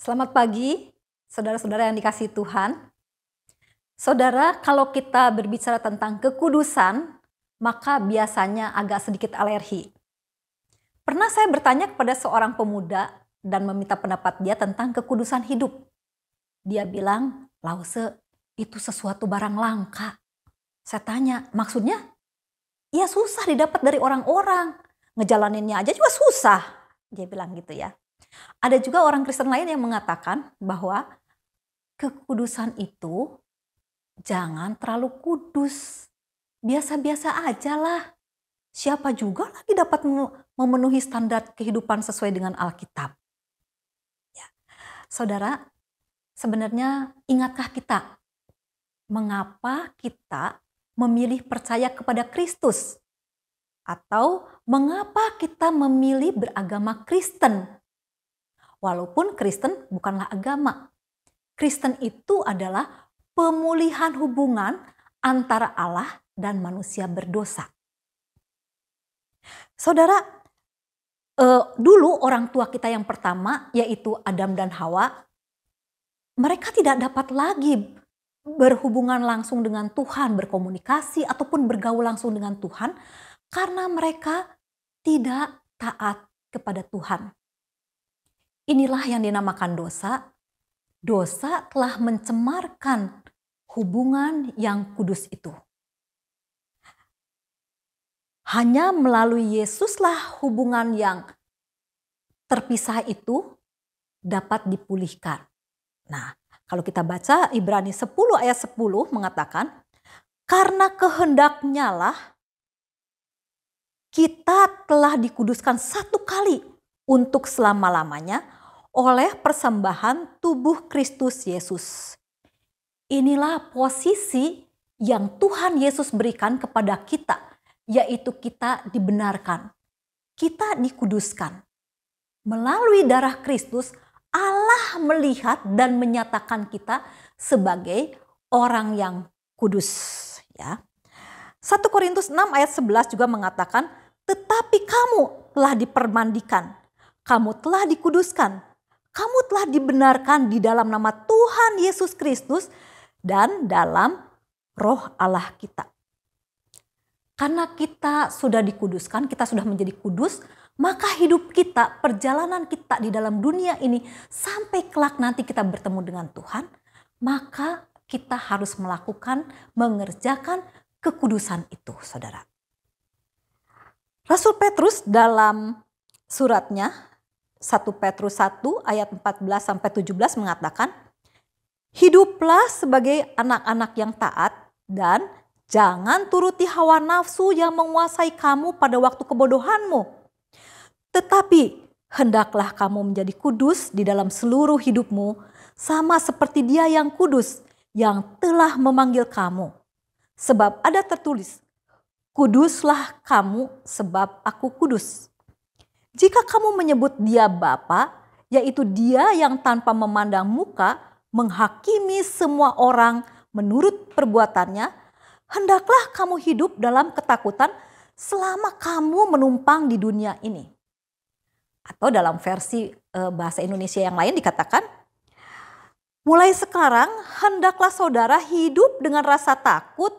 Selamat pagi, saudara-saudara yang dikasihi Tuhan. Saudara, kalau kita berbicara tentang kekudusan, maka biasanya agak sedikit alergi. Pernah saya bertanya kepada seorang pemuda dan meminta pendapat dia tentang kekudusan hidup. Dia bilang, Lause, itu sesuatu barang langka. Saya tanya, maksudnya? Ya susah didapat dari orang-orang. Ngejalaninnya aja juga susah. Dia bilang gitu ya. Ada juga orang Kristen lain yang mengatakan bahwa kekudusan itu jangan terlalu kudus. Biasa-biasa aja lah. Siapa juga lagi dapat memenuhi standar kehidupan sesuai dengan Alkitab. Ya. Saudara, sebenarnya ingatkah kita mengapa kita memilih percaya kepada Kristus? Atau mengapa kita memilih beragama Kristen? Walaupun Kristen bukanlah agama. Kristen itu adalah pemulihan hubungan antara Allah dan manusia berdosa. Saudara, dulu orang tua kita yang pertama yaitu Adam dan Hawa, mereka tidak dapat lagi berhubungan langsung dengan Tuhan, berkomunikasi ataupun bergaul langsung dengan Tuhan karena mereka tidak taat kepada Tuhan. Inilah yang dinamakan dosa. Dosa telah mencemarkan hubungan yang kudus itu. Hanya melalui Yesuslah hubungan yang terpisah itu dapat dipulihkan. Nah, kalau kita baca Ibrani 10 ayat 10 mengatakan, karena kehendaknya lah kita telah dikuduskan satu kali untuk selama-lamanya oleh persembahan tubuh Kristus Yesus. Inilah posisi yang Tuhan Yesus berikan kepada kita, yaitu kita dibenarkan, kita dikuduskan. Melalui darah Kristus, Allah melihat dan menyatakan kita sebagai orang yang kudus. Ya. 1 Korintus 6 ayat 11 juga mengatakan, tetapi kamu telah dipermandikan, kamu telah dikuduskan, kamu telah dibenarkan di dalam nama Tuhan Yesus Kristus dan dalam roh Allah kita. Karena kita sudah dikuduskan, kita sudah menjadi kudus, maka hidup kita, perjalanan kita di dalam dunia ini sampai kelak nanti kita bertemu dengan Tuhan, maka kita harus mengerjakan kekudusan itu, saudara. Rasul Petrus dalam suratnya 1 Petrus 1 ayat 14-17 mengatakan, hiduplah sebagai anak-anak yang taat dan jangan turuti hawa nafsu yang menguasai kamu pada waktu kebodohanmu. Tetapi hendaklah kamu menjadi kudus di dalam seluruh hidupmu, sama seperti Dia yang kudus yang telah memanggil kamu. Sebab ada tertulis, kuduslah kamu sebab aku kudus. Jika kamu menyebut Dia Bapa, yaitu Dia yang tanpa memandang muka menghakimi semua orang menurut perbuatannya, hendaklah kamu hidup dalam ketakutan selama kamu menumpang di dunia ini. Atau dalam versi bahasa Indonesia yang lain dikatakan, mulai sekarang hendaklah saudara hidup dengan rasa takut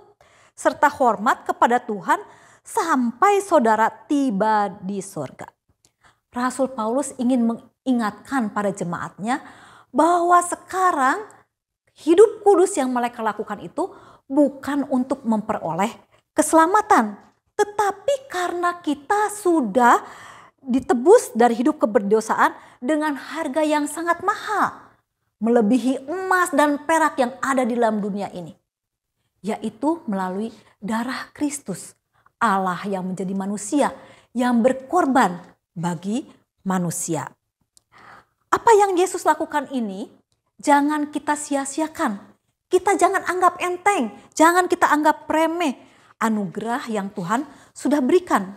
serta hormat kepada Tuhan sampai saudara tiba di surga. Rasul Paulus ingin mengingatkan pada jemaatnya bahwa sekarang hidup kudus yang mereka lakukan itu bukan untuk memperoleh keselamatan. Tetapi karena kita sudah ditebus dari hidup keberdosaan dengan harga yang sangat mahal. Melebihi emas dan perak yang ada di dalam dunia ini. Yaitu melalui darah Kristus. Allah yang menjadi manusia yang berkorban bagi manusia. Apa yang Yesus lakukan ini jangan kita sia-siakan. Kita jangan anggap enteng, jangan kita anggap remeh anugerah yang Tuhan sudah berikan.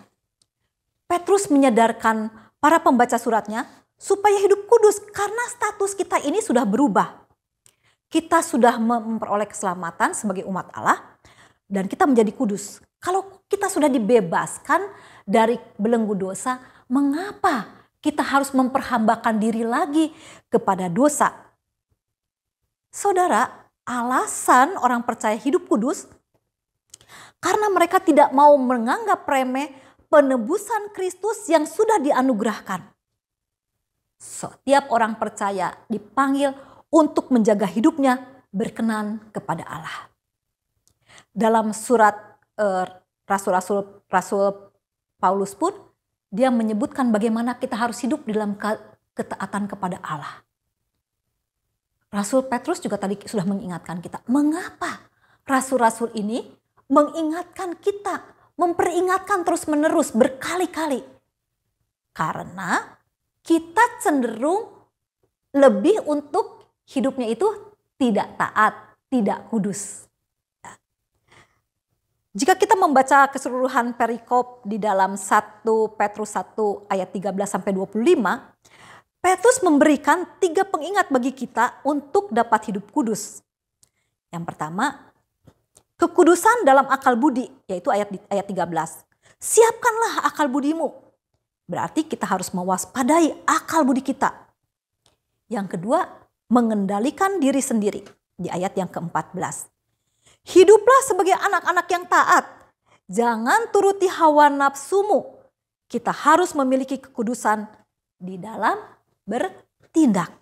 Petrus menyadarkan para pembaca suratnya supaya hidup kudus karena status kita ini sudah berubah. Kita sudah memperoleh keselamatan sebagai umat Allah dan kita menjadi kudus. Kalau kita sudah dibebaskan dari belenggu dosa, mengapa kita harus memperhambakan diri lagi kepada dosa. Saudara, alasan orang percaya hidup kudus karena mereka tidak mau menganggap remeh penebusan Kristus yang sudah dianugerahkan. Setiap orang percaya dipanggil untuk menjaga hidupnya berkenan kepada Allah. Dalam surat Rasul Paulus pun dia menyebutkan bagaimana kita harus hidup dalam ketaatan kepada Allah. Rasul Petrus juga tadi sudah mengingatkan kita. Mengapa rasul-rasul ini mengingatkan kita, memperingatkan terus-menerus berkali-kali? Karena kita cenderung lebih untuk hidupnya itu tidak taat, tidak kudus. Jika kita membaca keseluruhan perikop di dalam 1 Petrus 1 ayat 13-25, Petrus memberikan 3 pengingat bagi kita untuk dapat hidup kudus. Yang pertama, kekudusan dalam akal budi, yaitu ayat 13. Siapkanlah akal budimu. Berarti kita harus mewaspadai akal budi kita. Yang kedua, mengendalikan diri sendiri di ayat yang ke-14. Hiduplah sebagai anak-anak yang taat. Jangan turuti hawa nafsumu. Kita harus memiliki kekudusan di dalam bertindak.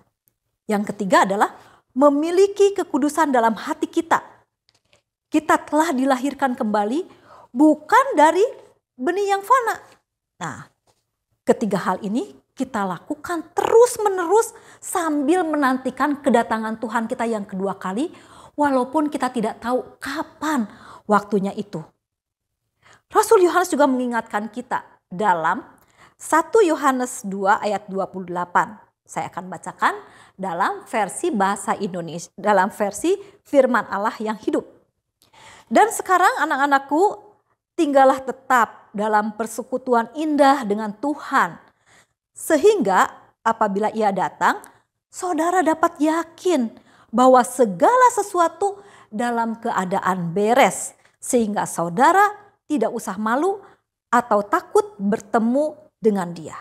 Yang ketiga adalah memiliki kekudusan dalam hati kita. Kita telah dilahirkan kembali bukan dari benih yang fana. Nah, ketiga hal ini kita lakukan terus-menerus sambil menantikan kedatangan Tuhan kita yang kedua kali, walaupun kita tidak tahu kapan waktunya itu. Rasul Yohanes juga mengingatkan kita dalam 1 Yohanes 2 ayat 28. Saya akan bacakan dalam versi bahasa Indonesia, dalam versi firman Allah yang hidup. Dan sekarang anak-anakku, tinggallah tetap dalam persekutuan indah dengan Tuhan. Sehingga apabila ia datang, saudara dapat yakin bahwa segala sesuatu dalam keadaan beres. Sehingga saudara tidak usah malu atau takut bertemu dengan dia.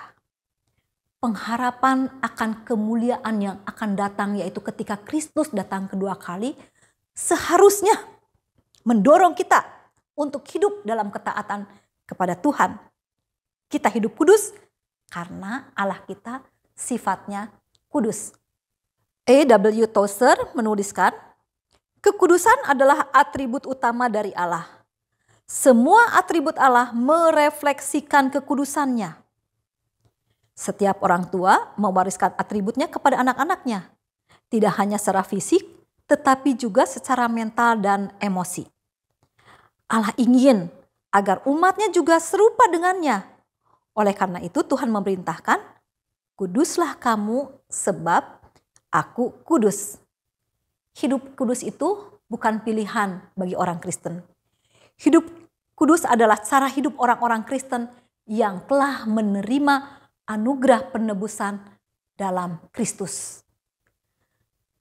Pengharapan akan kemuliaan yang akan datang, yaitu ketika Kristus datang kedua kali, seharusnya mendorong kita untuk hidup dalam ketaatan kepada Tuhan. Kita hidup kudus karena Allah kita sifatnya kudus. A.W. Tozer menuliskan, kekudusan adalah atribut utama dari Allah. Semua atribut Allah merefleksikan kekudusannya. Setiap orang tua mewariskan atributnya kepada anak-anaknya. Tidak hanya secara fisik, tetapi juga secara mental dan emosi. Allah ingin agar umatnya juga serupa dengannya. Oleh karena itu Tuhan memerintahkan, kuduslah kamu sebab aku kudus. Hidup kudus itu bukan pilihan bagi orang Kristen. Hidup kudus adalah cara hidup orang-orang Kristen yang telah menerima anugerah penebusan dalam Kristus.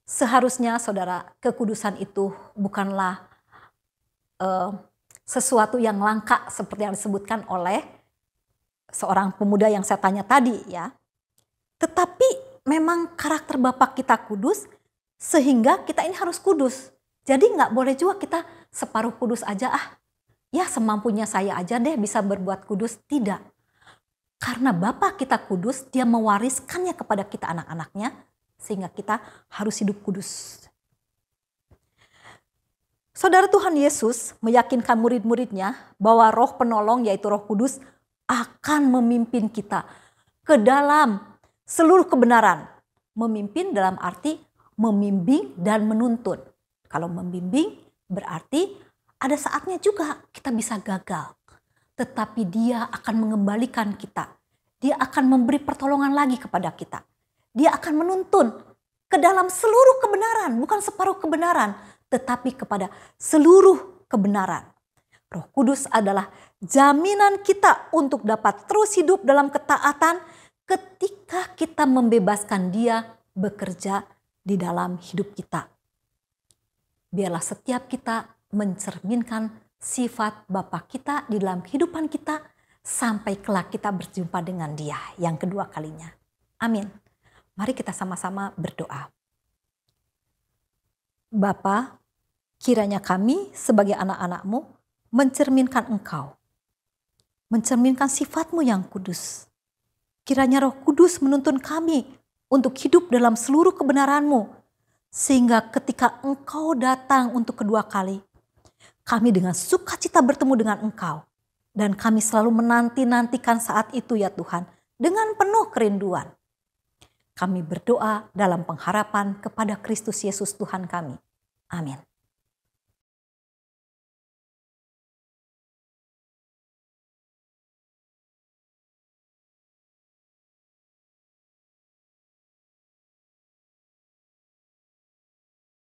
Seharusnya saudara, kekudusan itu bukanlah sesuatu yang langka seperti yang disebutkan oleh seorang pemuda yang saya tanya tadi ya. Tetapi memang karakter Bapak kita kudus sehingga kita ini harus kudus. Jadi nggak boleh juga kita separuh kudus aja, ya semampunya saya aja deh bisa berbuat kudus. Tidak. Karena Bapa kita kudus, dia mewariskannya kepada kita anak-anaknya, sehingga kita harus hidup kudus. Saudara, Tuhan Yesus meyakinkan murid-muridnya bahwa Roh Penolong yaitu Roh Kudus akan memimpin kita ke dalam seluruh kebenaran. Memimpin dalam arti membimbing dan menuntun. Kalau membimbing berarti ada saatnya juga kita bisa gagal. Tetapi dia akan mengembalikan kita. Dia akan memberi pertolongan lagi kepada kita. Dia akan menuntun ke dalam seluruh kebenaran, bukan separuh kebenaran, tetapi kepada seluruh kebenaran. Roh Kudus adalah jaminan kita untuk dapat terus hidup dalam ketaatan ketika kita membebaskan dia bekerja di dalam hidup kita. Biarlah setiap kita mencerminkan sifat Bapa kita di dalam kehidupan kita sampai kelak kita berjumpa dengan Dia yang kedua kalinya. Amin. Mari kita sama-sama berdoa. Bapa, kiranya kami sebagai anak-anak-Mu mencerminkan Engkau, mencerminkan sifat-Mu yang kudus. Kiranya Roh Kudus menuntun kami untuk hidup dalam seluruh kebenaran-Mu, sehingga ketika Engkau datang untuk kedua kali, kami dengan sukacita bertemu dengan Engkau. Dan kami selalu menanti-nantikan saat itu ya Tuhan, dengan penuh kerinduan. Kami berdoa dalam pengharapan kepada Kristus Yesus Tuhan kami. Amin.